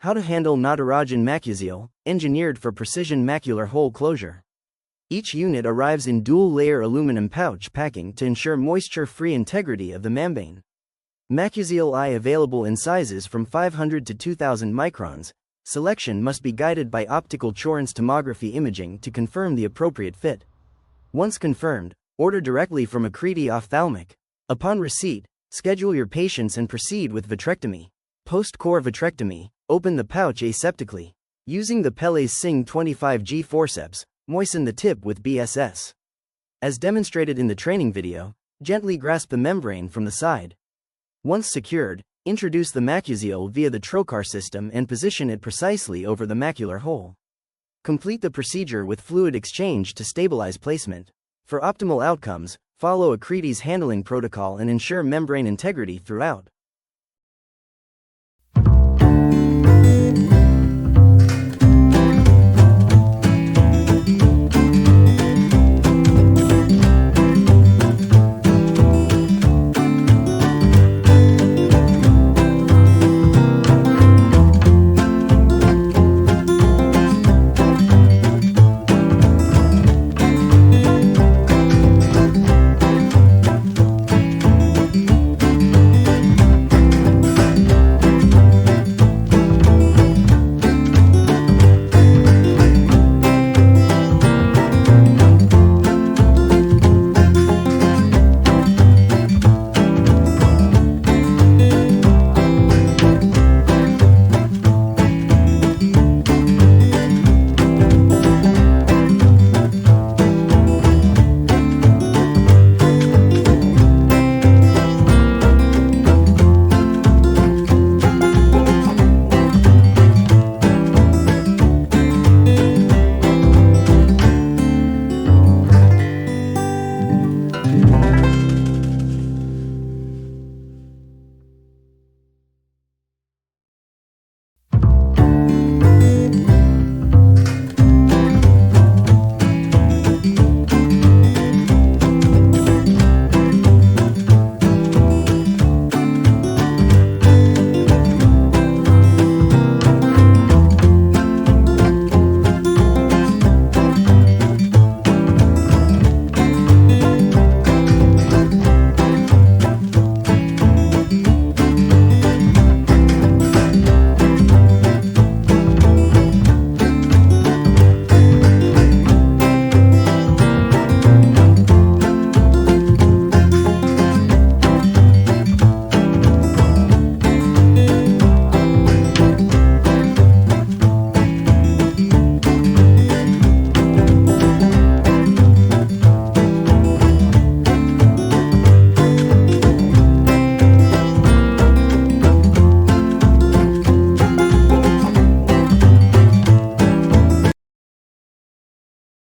How to handle Natarajan MacuSeal, engineered for precision macular hole closure. Each unit arrives in dual-layer aluminum pouch packing to ensure moisture-free integrity of the membrane. MacuSeal I available in sizes from 500 to 2000 microns. Selection must be guided by optical Choran's tomography imaging to confirm the appropriate fit. Once confirmed, order directly from Akriti Ophthalmic. Upon receipt, schedule your patients and proceed with vitrectomy. Post-core vitrectomy, open the pouch aseptically. Using the Pele's Sing 25G forceps, moisten the tip with BSS. As demonstrated in the training video, gently grasp the membrane from the side. Once secured, introduce the MacuSeal via the trocar system and position it precisely over the macular hole. Complete the procedure with fluid exchange to stabilize placement. For optimal outcomes, follow Akriti's handling protocol and ensure membrane integrity throughout.